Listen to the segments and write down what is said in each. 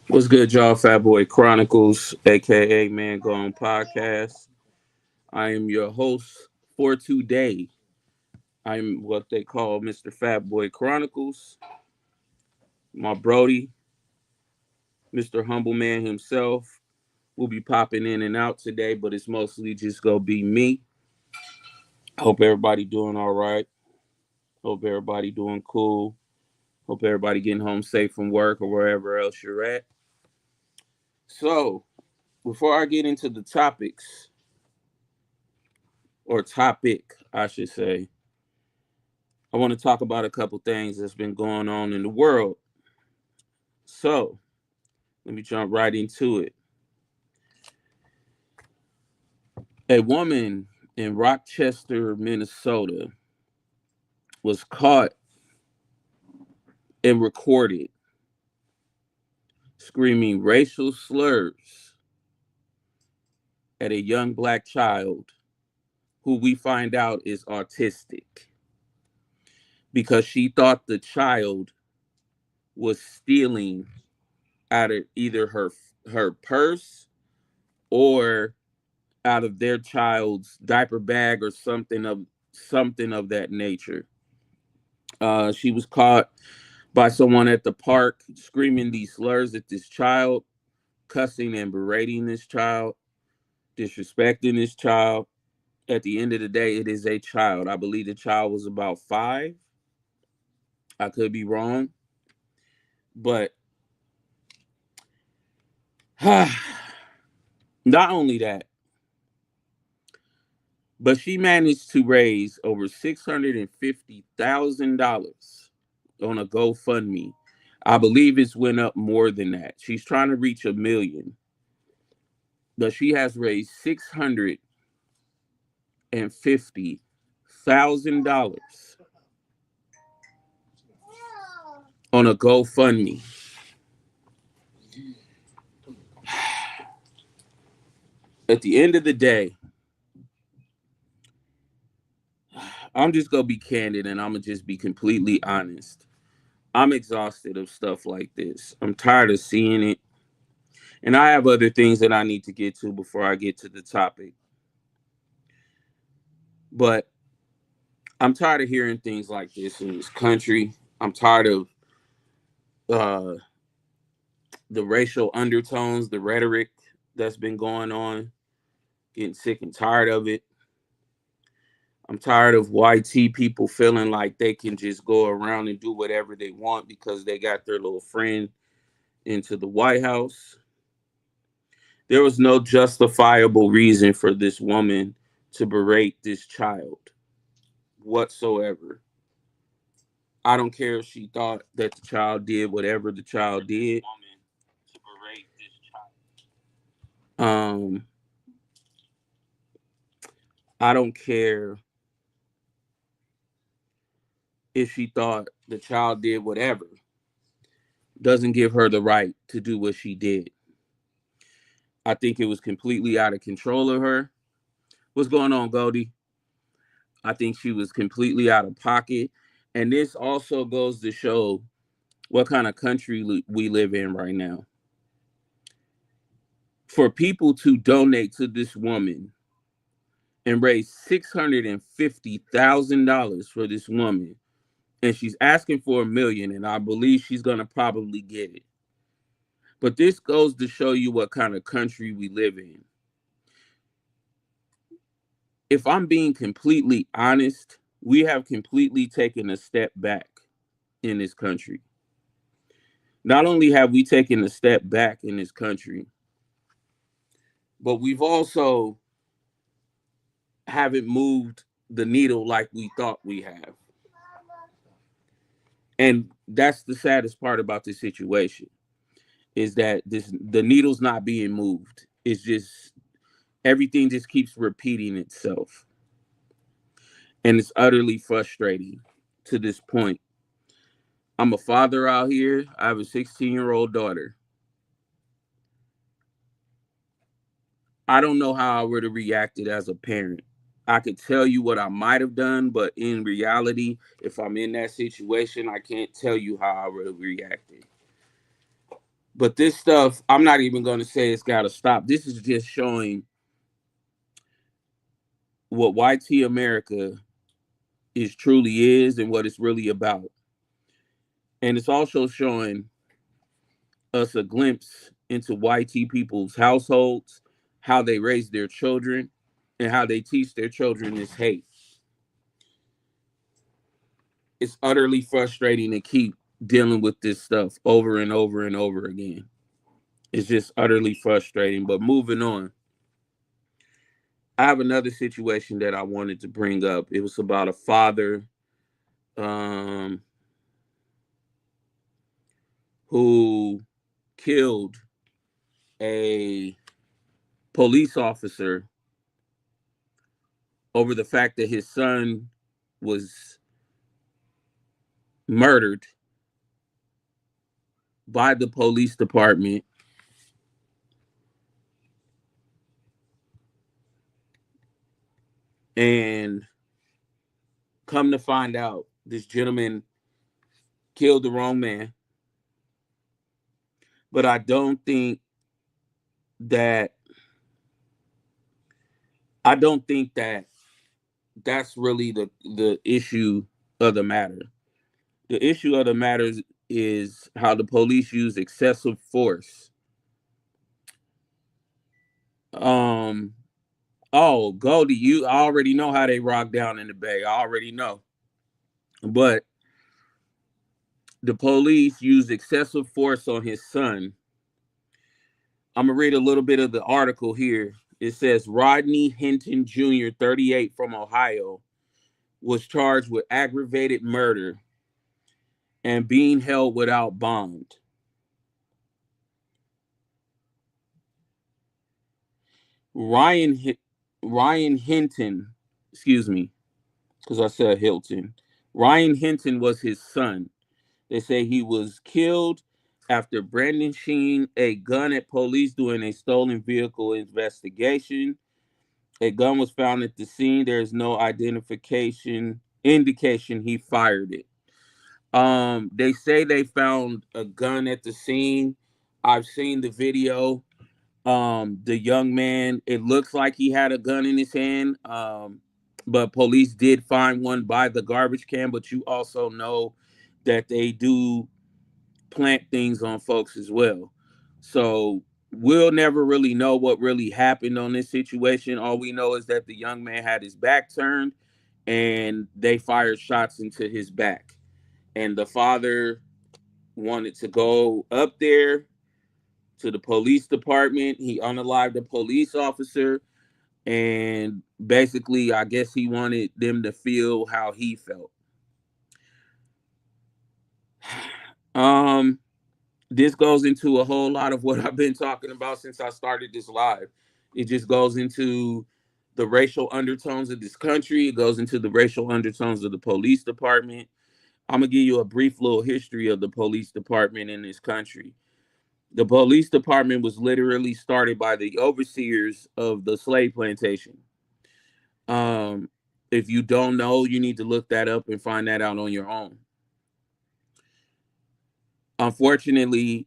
What's good, y'all? Fat Boy Chronicles, aka Man Gone Podcast. I am your host for today. I'm what they call Mr. Fat Boy Chronicles. My Brody, Mr. Humble Man himself, will be popping in and out today, but it's mostly just gonna be me. Hope everybody doing all right. Hope everybody doing cool. Hope everybody getting home safe from work or wherever else you're at. So, before I get into the topics, or topic, I should say, I want to talk about a couple things that's been going on in the world. So let me jump right into it. A woman in Rochester, Minnesota was caught and recorded screaming racial slurs at a young black child who we find out is autistic because she thought the child was stealing out of either her purse or out of their child's diaper bag or something of that nature. She was caught by someone at the park screaming these slurs at this child, cussing and berating this child, disrespecting this child. At the end of the day, it is a child. I believe the child was about 5. I could be wrong, but not only that, but she managed to raise over $650,000 on a GoFundMe. I believe it's went up more than that. She's trying to reach 1 million, but she has raised $650,000 on a GoFundMe. At the end of the day, I'm just gonna be candid and I'm gonna just be completely honest. I'm exhausted of stuff like this. I'm tired of seeing it. And I have other things that I need to get to before I get to the topic. But I'm tired of hearing things like this in this country. I'm tired of uh, the racial undertones, the rhetoric that's been going on. Getting sick and tired of it. I'm tired of YT people feeling like they can just go around and do whatever they want because they got their little friend into the White House. There was no justifiable reason for this woman to berate this child whatsoever. I don't care if she thought that the child did whatever the child did. Um, I don't care if she thought the child did whatever. Doesn't give her the right to do what she did. I think it was completely out of control of her. What's going on, Goldie? I think she was completely out of pocket. And this also goes to show what kind of country we live in right now. For people to donate to this woman and raise $650,000 for this woman, and she's asking for 1 million, and I believe she's gonna probably get it. But this goes to show you what kind of country we live in. If I'm being completely honest, we have completely taken a step back in this country. Not only have we taken a step back in this country, but we've also haven't moved the needle like we thought we have. And that's the saddest part about this situation is that the needle's not being moved. It's just everything just keeps repeating itself. And it's utterly frustrating to this point. I'm a father out here. I have a 16-year-old daughter. I don't know how I would have reacted as a parent. I could tell you what I might have done, but in reality, if I'm in that situation, I can't tell you how I would have reacted. But this stuff, I'm not even going to say it's got to stop. This is just showing what YT America is truly is and what it's really about. And it's also showing us a glimpse into YT people's households, how they raise their children, and how they teach their children this hate. It's utterly frustrating to keep dealing with this stuff over and over and over again. It's just utterly frustrating. But moving on, I have another situation that I wanted to bring up. It was about a father um, who killed a police officer over the fact that his son was murdered by the police department. And come to find out, this gentleman killed the wrong man. But that I don't think that that's really the issue of the matter. The issue of the matter is how the police use excessive force. Um, oh, Goldie, you already know how they rock down in the Bay. I already know. But the police used excessive force on his son. I'm going to read a little bit of the article here. It says Rodney Hinton Jr., 38, from Ohio, was charged with aggravated murder and being held without bond. Ryan Ryan Hinton, excuse me, because I said Hilton. Ryan Hinton was his son. They say he was killed after brandishing a gun at police during a stolen vehicle investigation. A gun was found at the scene. There is no identification indication he fired it. They say they found a gun at the scene. I've seen the video. The young man, it looks like he had a gun in his hand. But police did find one by the garbage can, but you also know that they do plant things on folks as well. So we'll never really know what really happened on this situation. All we know is that the young man had his back turned and they fired shots into his back. And the father wanted to go up there to the police department. He unalived a police officer. And basically, I guess he wanted them to feel how he felt. Um, this goes into a whole lot of what I've been talking about since I started this live. It just goes into the racial undertones of this country. It goes into the racial undertones of the police department. I'm gonna give you a brief little history of the police department in this country. The police department was literally started by the overseers of the slave plantation. Um, if you don't know, you need to look that up and find that out on your own. Unfortunately,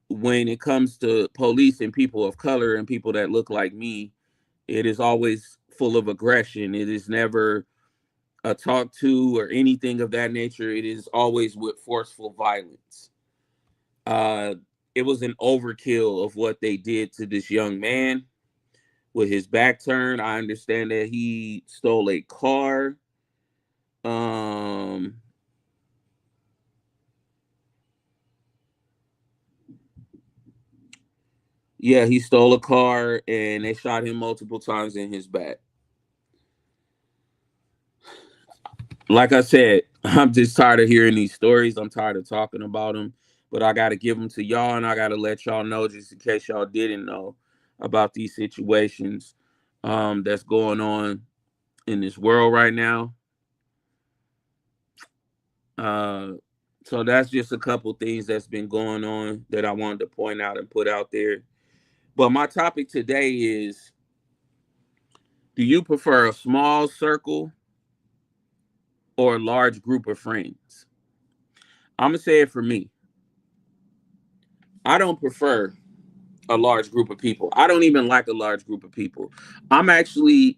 when it comes to police and people of color and people that look like me, it is always full of aggression. It is never a talk to or anything of that nature. It is always with forceful violence. Uh, it was an overkill of what they did to this young man with his back turned. I understand that he stole a car. Um, yeah, he stole a car and they shot him multiple times in his back. Like I said, I'm just tired of hearing these stories. I'm tired of talking about them, but I got to give them to y'all and I got to let y'all know just in case y'all didn't know about these situations that's going on in this world right now. Uh, so that's just a couple things that's been going on that I wanted to point out and put out there. But my topic today is, do you prefer a small circle or a large group of friends? I'm going to say it for me. I don't prefer a large group of people. I don't even like a large group of people. I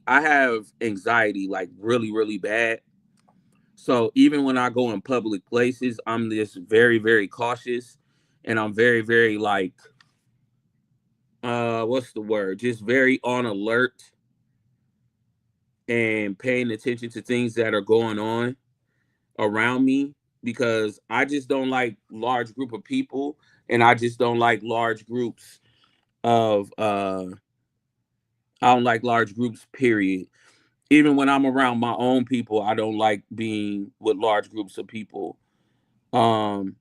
have anxiety like really, really bad. So even when I go in public places, I'm just very, very cautious, and I'm very, very like, what's the word? Just very on alert and paying attention to things that are going on around me, because I just don't like large group of people, and I just don't like large groups of I don't like large groups, period. Even when I'm around my own people, I don't like being with large groups of people. Um,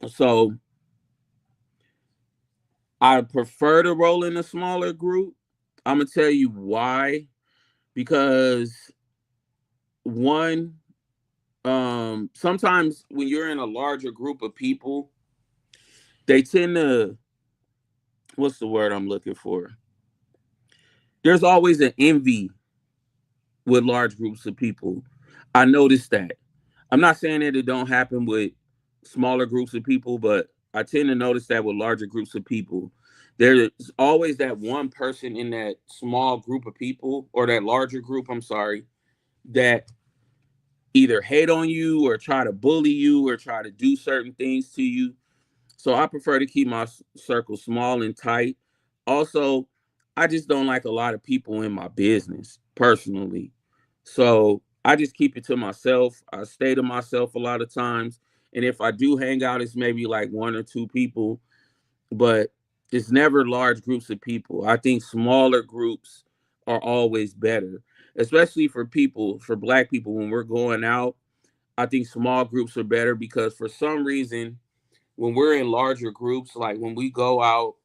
so I prefer to roll in a smaller group. I'm gonna tell you why. Because one, sometimes when you're in a larger group of people, they tend to, what's the word I'm looking for? There's always an envy with large groups of people. I noticed that. I'm not saying that it don't happen with smaller groups of people, but I tend to notice that with larger groups of people. There's always that one person in that small group of people, or that larger group, I'm sorry, that either hate on you or try to bully you or try to do certain things to you. So I prefer to keep my circle small and tight. Also, I just don't like a lot of people in my business personally. So I just keep it to myself. I stay to myself a lot of times. And if I do hang out, it's maybe like one or two people, but it's never large groups of people. I think smaller groups are always better, especially for people, for black people, when we're going out. I think small groups are better because for some reason, when we're in larger groups, like when we go out,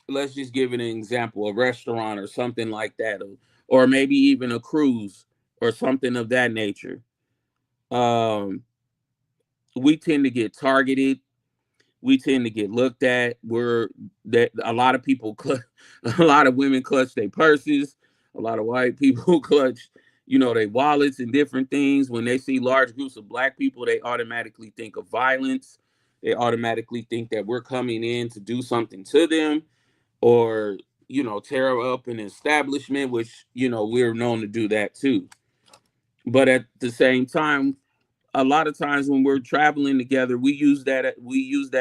let's just give it an example, a restaurant or something like that, or maybe even a cruise or something of that nature. Um, we tend to get targeted. We tend to get looked at. We're that a lot of people, a lot of women clutch their purses. A lot of white people clutch, their wallets and different things. When they see large groups of black people, they automatically think of violence. They automatically think that we're coming in to do something to them, or tear up an establishment, which we're known to do that too. But at the same time, a lot of times when we're traveling together, we use that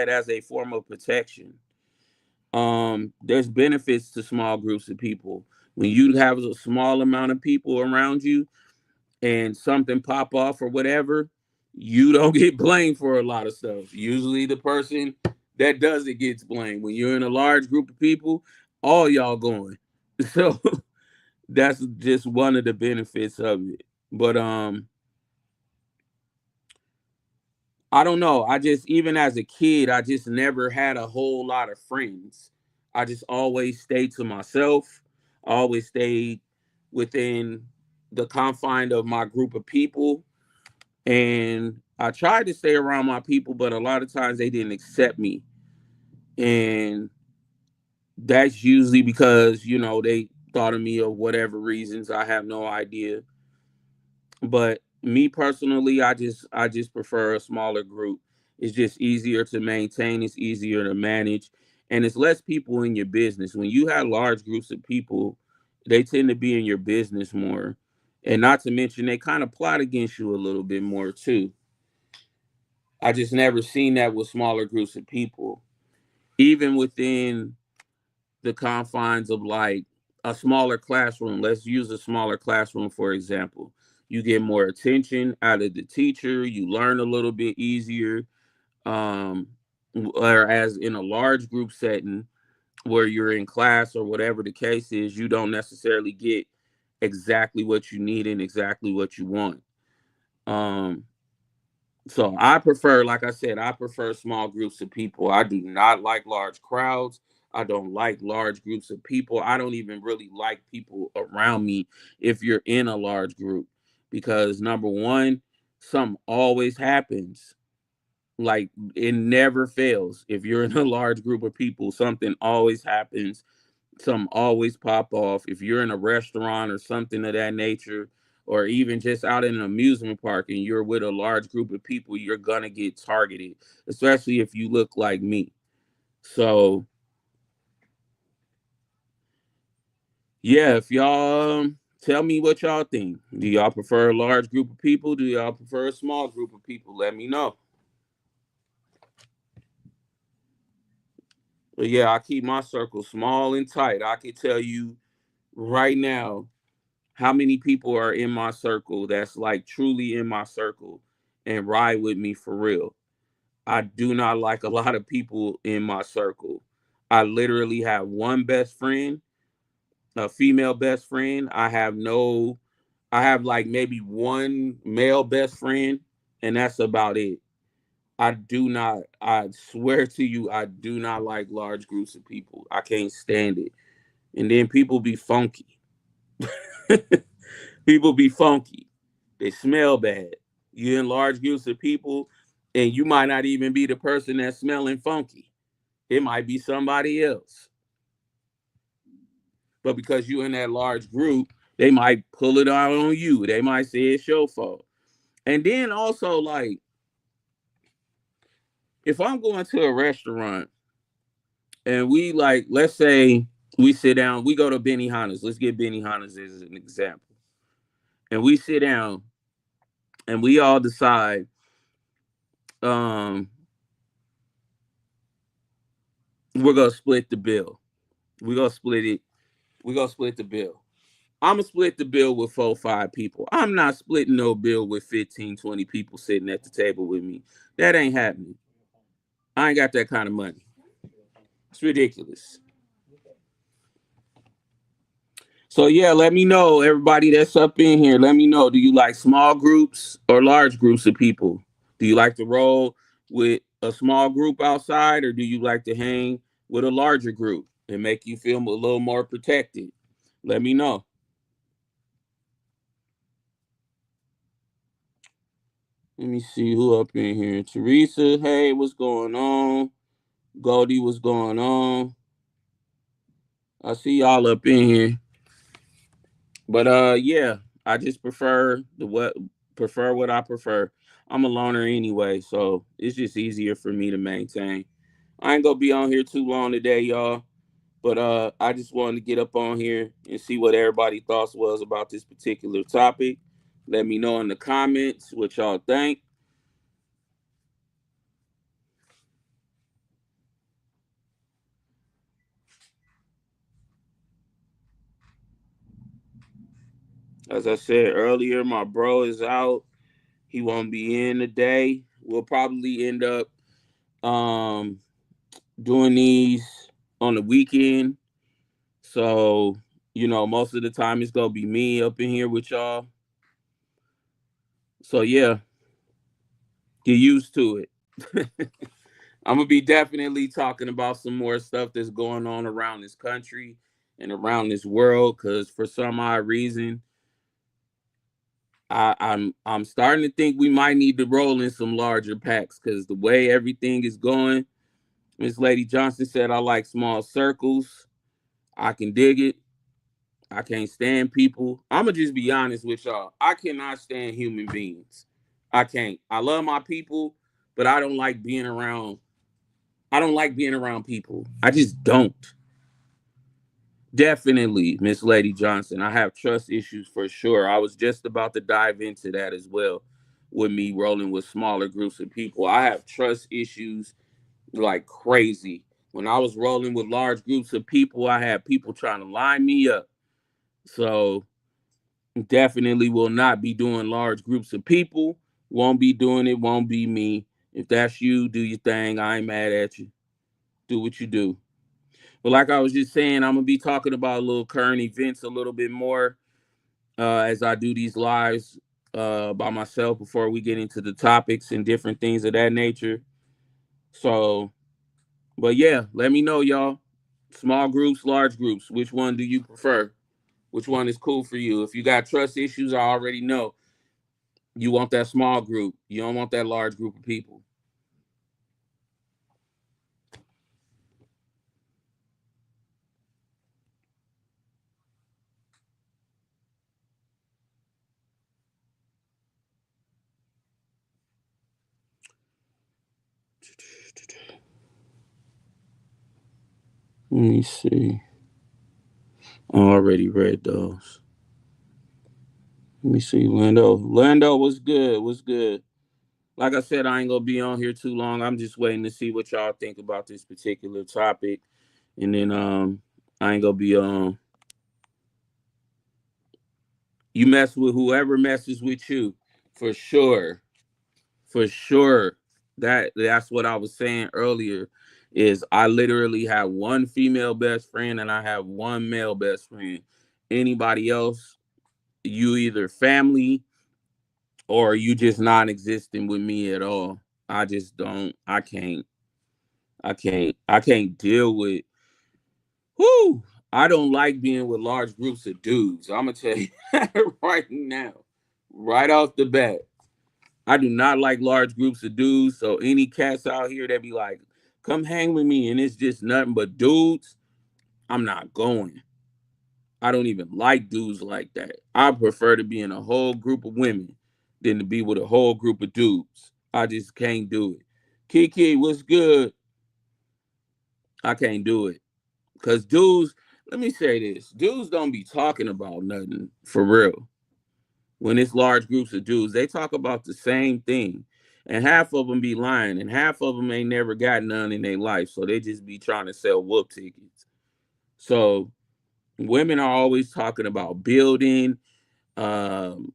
as a form of protection. There's benefits to small groups of people. When you have a small amount of people around you and something pop off or whatever, you don't get blamed for a lot of stuff. Usually the person that does it gets blamed. When you're in a large group of people, all y'all going. So that's just one of the benefits of it. But I don't know. I just, even as a kid, I just never had a whole lot of friends. I just always stayed to myself. I always stayed within the confine of my group of people. And I tried to stay around my people, but a lot of times they didn't accept me. And that's usually because, they thought of me or whatever reasons. I have no idea. But me personally, I just prefer a smaller group. It's just easier to maintain, it's easier to manage, and it's less people in your business. When you have large groups of people, they tend to be in your business more. And not to mention they kind of plot against you a little bit more too. I just never seen that with smaller groups of people. Even within the confines of like a smaller classroom. Let's use a smaller classroom for example. You get more attention out of the teacher. You learn a little bit easier. Um, Whereas in a large group setting where you're in class or whatever the case is, you don't necessarily get exactly what you need and exactly what you want. Um, so I prefer, like I said, I prefer small groups of people. I do not like large crowds. I don't like large groups of people. I don't even really like people around me if you're in a large group, because number one, something always happens. Like it never fails. If you're in a large group of people, something always happens. Something always pop off. If you're in a restaurant or something of that nature, or even just out in an amusement park and you're with a large group of people, you're gonna get targeted, especially if you look like me. So yeah, if y'all tell me what y'all think. Do y'all prefer a large group of people? Do y'all prefer a small group of people? Let me know. But yeah, I keep my circle small and tight. I can tell you right now how many people are in my circle that's like truly in my circle and ride with me for real. I do not like a lot of people in my circle. I literally have one best friend, a female best friend. I have like maybe one male best friend, and that's about it. I swear to you, I do not like large groups of people. I can't stand it. And then people be funky. People be funky. They smell bad. You in large groups of people, and you might not even be the person that's smelling funky. It might be somebody else. But because you in that large group, they might pull it out on you. They might say it's your fault. And then also, like, if I'm going to a restaurant and we like, let's say we sit down, we go to Benihana's. Let's get Benihana's as an example. And we sit down and we all decide, um, we're gonna split the bill. We're gonna split it. We're gonna split the bill. I'm gonna split the bill with 4, 5 people. I'm not splitting no bill with 15, 20 people sitting at the table with me. That ain't happening. I ain't got that kind of money. It's ridiculous. So yeah, let me know, everybody that's up in here. Let me know. Do you like small groups or large groups of people? Do you like to roll with a small group outside, or do you like to hang with a larger group and make you feel a little more protected? Let me know. Let me see who up in here. Teresa, hey, what's going on? Goldie, what's going on? I see y'all up in here. But yeah, I just prefer what I prefer. I'm a loner anyway, so it's just easier for me to maintain. I ain't gonna be on here too long today, y'all. But I just wanted to get up on here and see what everybody thoughts was about this particular topic. Let me know in the comments what y'all think. As I said earlier, my bro is out. He won't be in today. We'll probably end up um doing these on the weekend. So, most of the time it's gonna be me up in here with y'all. So yeah, get used to it. I'm gonna be definitely talking about some more stuff that's going on around this country and around this world. Cause for some odd reason, I'm starting to think we might need to roll in some larger packs. Cause the way everything is going, Miss Lady Johnson said I like small circles. I can dig it. I can't stand people. I'm gonna just be honest with y'all. I cannot stand human beings. I can't. I love my people, but I don't like being around. I don't like being around people. I just don't. Definitely, Miss Lady Johnson. I have trust issues for sure. I was just about to dive into that as well with me rolling with smaller groups of people. I have trust issues like crazy. When I was rolling with large groups of people, I had people trying to line me up. So definitely will not be doing large groups of people. Won't be doing it. Won't be me. If that's you, do your thing. I ain't mad at you. Do what you do. But like I was just saying, I'm gonna be talking about little current events a little bit more as I do these lives by myself before we get into the topics and different things of that nature. So, but yeah, let me know, y'all. Small groups, large groups. Which one do you prefer? Which one is cool for you? If you got trust issues, I already know you want that small group. You don't want that large group of people. Let me see. I already read those. Let me see. Lando. Lando was good. Was good. Like I said, I ain't gonna be on here too long. I'm just waiting to see what y'all think about this particular topic. And then I ain't gonna be on. You mess with whoever messes with you. For sure. For sure. That's what I was saying earlier. Is I literally have one female best friend and I have one male best friend. Anybody else, you either family or you just non-existent with me at all. I just don't. I can't deal with. Whoo! I don't like being with large groups of dudes. I'm gonna tell you right now, right off the bat. I do not like large groups of dudes. So any cats out here that be like, "Come hang with me," and it's just nothing but dudes, I'm not going. I don't even like dudes like that. I prefer to be in a whole group of women than to be with a whole group of dudes. I just can't do it. Kiki, what's good? I can't do it. Cause dudes, let me say this. Dudes don't be talking about nothing for real. When it's large groups of dudes, they talk about the same thing. And half of them be lying, and half of them ain't never got none in their life. So they just be trying to sell whoop tickets. So women are always talking about building, um,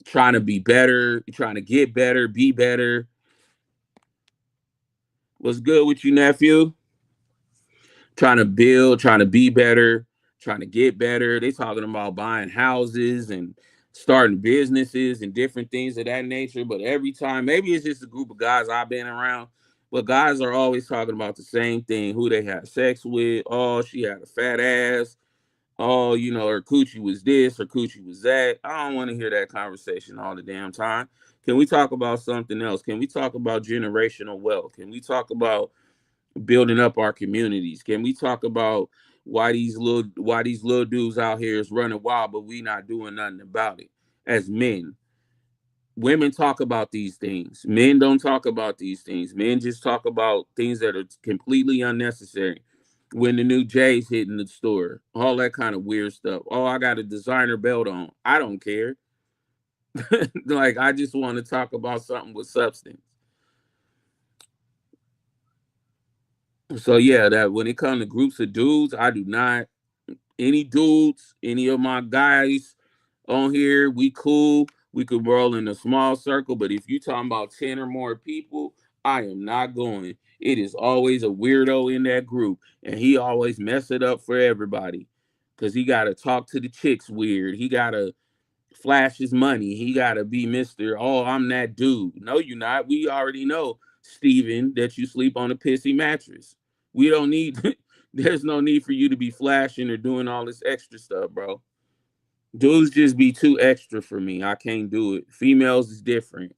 trying to be better, trying to get better, be better. What's good with you, nephew? Trying to build, trying to be better, trying to get better. They talking about buying houses and starting businesses and different things of that nature. But every time, maybe it's just a group of guys I've been around, but guys are always talking about the same thing: who they had sex with. Oh, she had a fat ass. Oh, her coochie was this, her coochie was that. I don't want to hear that conversation all the damn time. Can we talk about something else? Can we talk about generational wealth? Can we talk about building up our communities? Can we talk about why these little dudes out here is running wild, but we not doing nothing about it as men? Women talk about these things. Men don't talk about these things. Men just talk about things that are completely unnecessary. When the new J's hitting the store, all that kind of weird stuff. Oh, I got a designer belt on. I don't care. Like I just want to talk about something with substance. So yeah, that when it comes to groups of dudes, I do not any dudes, any of my guys on here, we cool. We could roll in a small circle, but if you talking about 10 or more people, I am not going. It is always a weirdo in that group, and he always mess it up for everybody. Cause he gotta talk to the chicks weird. He gotta flash his money. He gotta be Mr. Oh, I'm that dude. No, you not. We already know, Steven, that you sleep on a pissy mattress. We don't need there's no need for you to be flashing or doing all this extra stuff, bro. Dudes just be too extra for me. I can't do it. Females is different.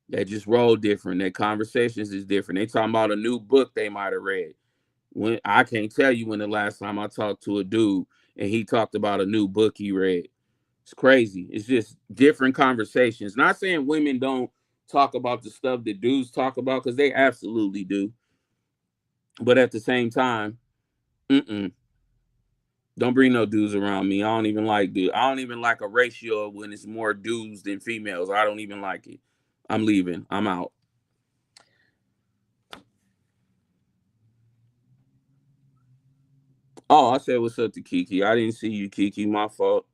They just roll different. Their conversations is different. They talking about a new book they might have read. When I can't tell you when the last time I talked to a dude and he talked about a new book he read. It's crazy. It's just different conversations. Not saying women don't talk about the stuff that dudes talk about, because they absolutely do. But at the same time, mm-mm, don't bring no dudes around me. I don't even like dude. I don't even like a ratio when it's more dudes than females. I don't even like it. I'm leaving. I'm out. Oh, I said what's up to Kiki. I didn't see you, Kiki. My fault.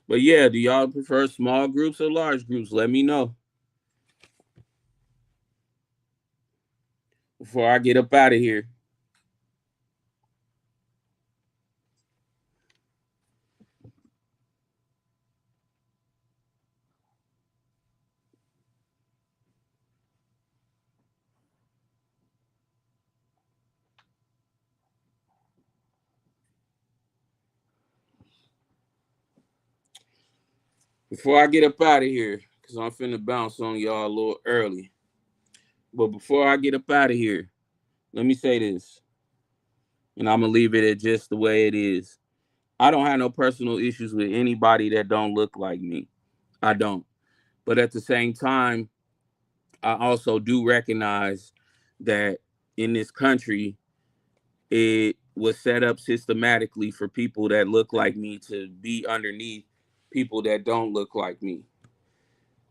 But yeah, do y'all prefer small groups or large groups? Let me know before I get up out of here. Before I get up out of here, because I'm finna bounce on y'all a little early. But before I get up out of here, let me say this, and I'm gonna leave it at just the way it is. I don't have no personal issues with anybody that don't look like me. I don't. But at the same time, I also do recognize that in this country, it was set up systematically for people that look like me to be underneath people that don't look like me.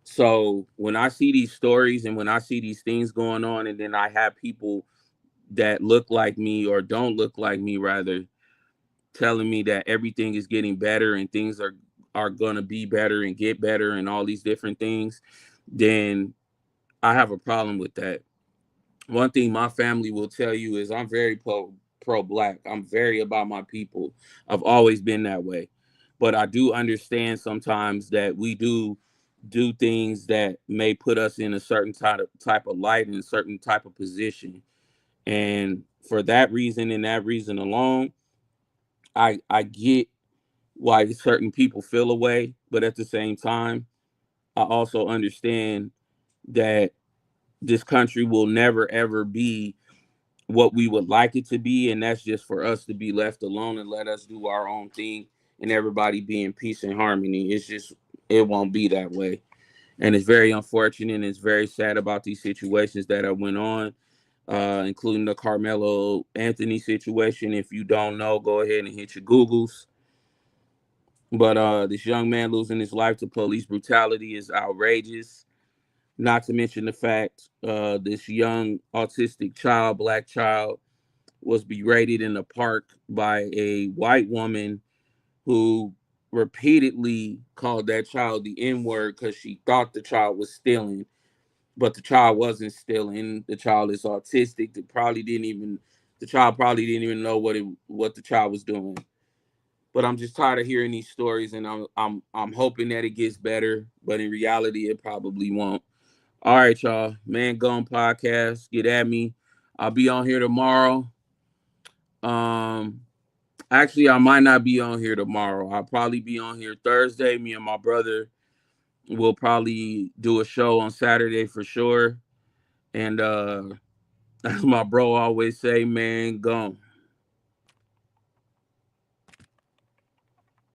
So when I see these stories and when I see these things going on, and then I have people that look like me or don't look like me, rather, telling me that everything is getting better and things are going to be better and get better and all these different things, then I have a problem with that. One thing my family will tell you is I'm very pro black. I'm very about my people. I've always been that way. But I do understand sometimes that we do things that may put us in a certain type of light and a certain type of position. And for that reason and that reason alone, I get why certain people feel away, but at the same time, I also understand that this country will never ever be what we would like it to be, and that's just for us to be left alone and let us do our own thing and everybody be in peace and harmony. It's just it won't be that way. And it's very unfortunate and it's very sad about these situations that have went on, including the Carmelo Anthony situation. If you don't know, go ahead and hit your Googles. But this young man losing his life to police brutality is outrageous. Not to mention the fact this young autistic child, black child, was berated in the park by a white woman who repeatedly called that child the N word because she thought the child was stealing, but the child wasn't stealing. The child is autistic. The child probably didn't even know what the child was doing. But I'm just tired of hearing these stories, and I'm hoping that it gets better. But in reality, it probably won't. All right, y'all. Man Gone Podcast. Get at me. I'll be on here tomorrow. Um, Actually, I might not be on here tomorrow. I'll probably be on here Thursday. Me and my brother will probably do a show on Saturday for sure. And as my bro always say, man, gone.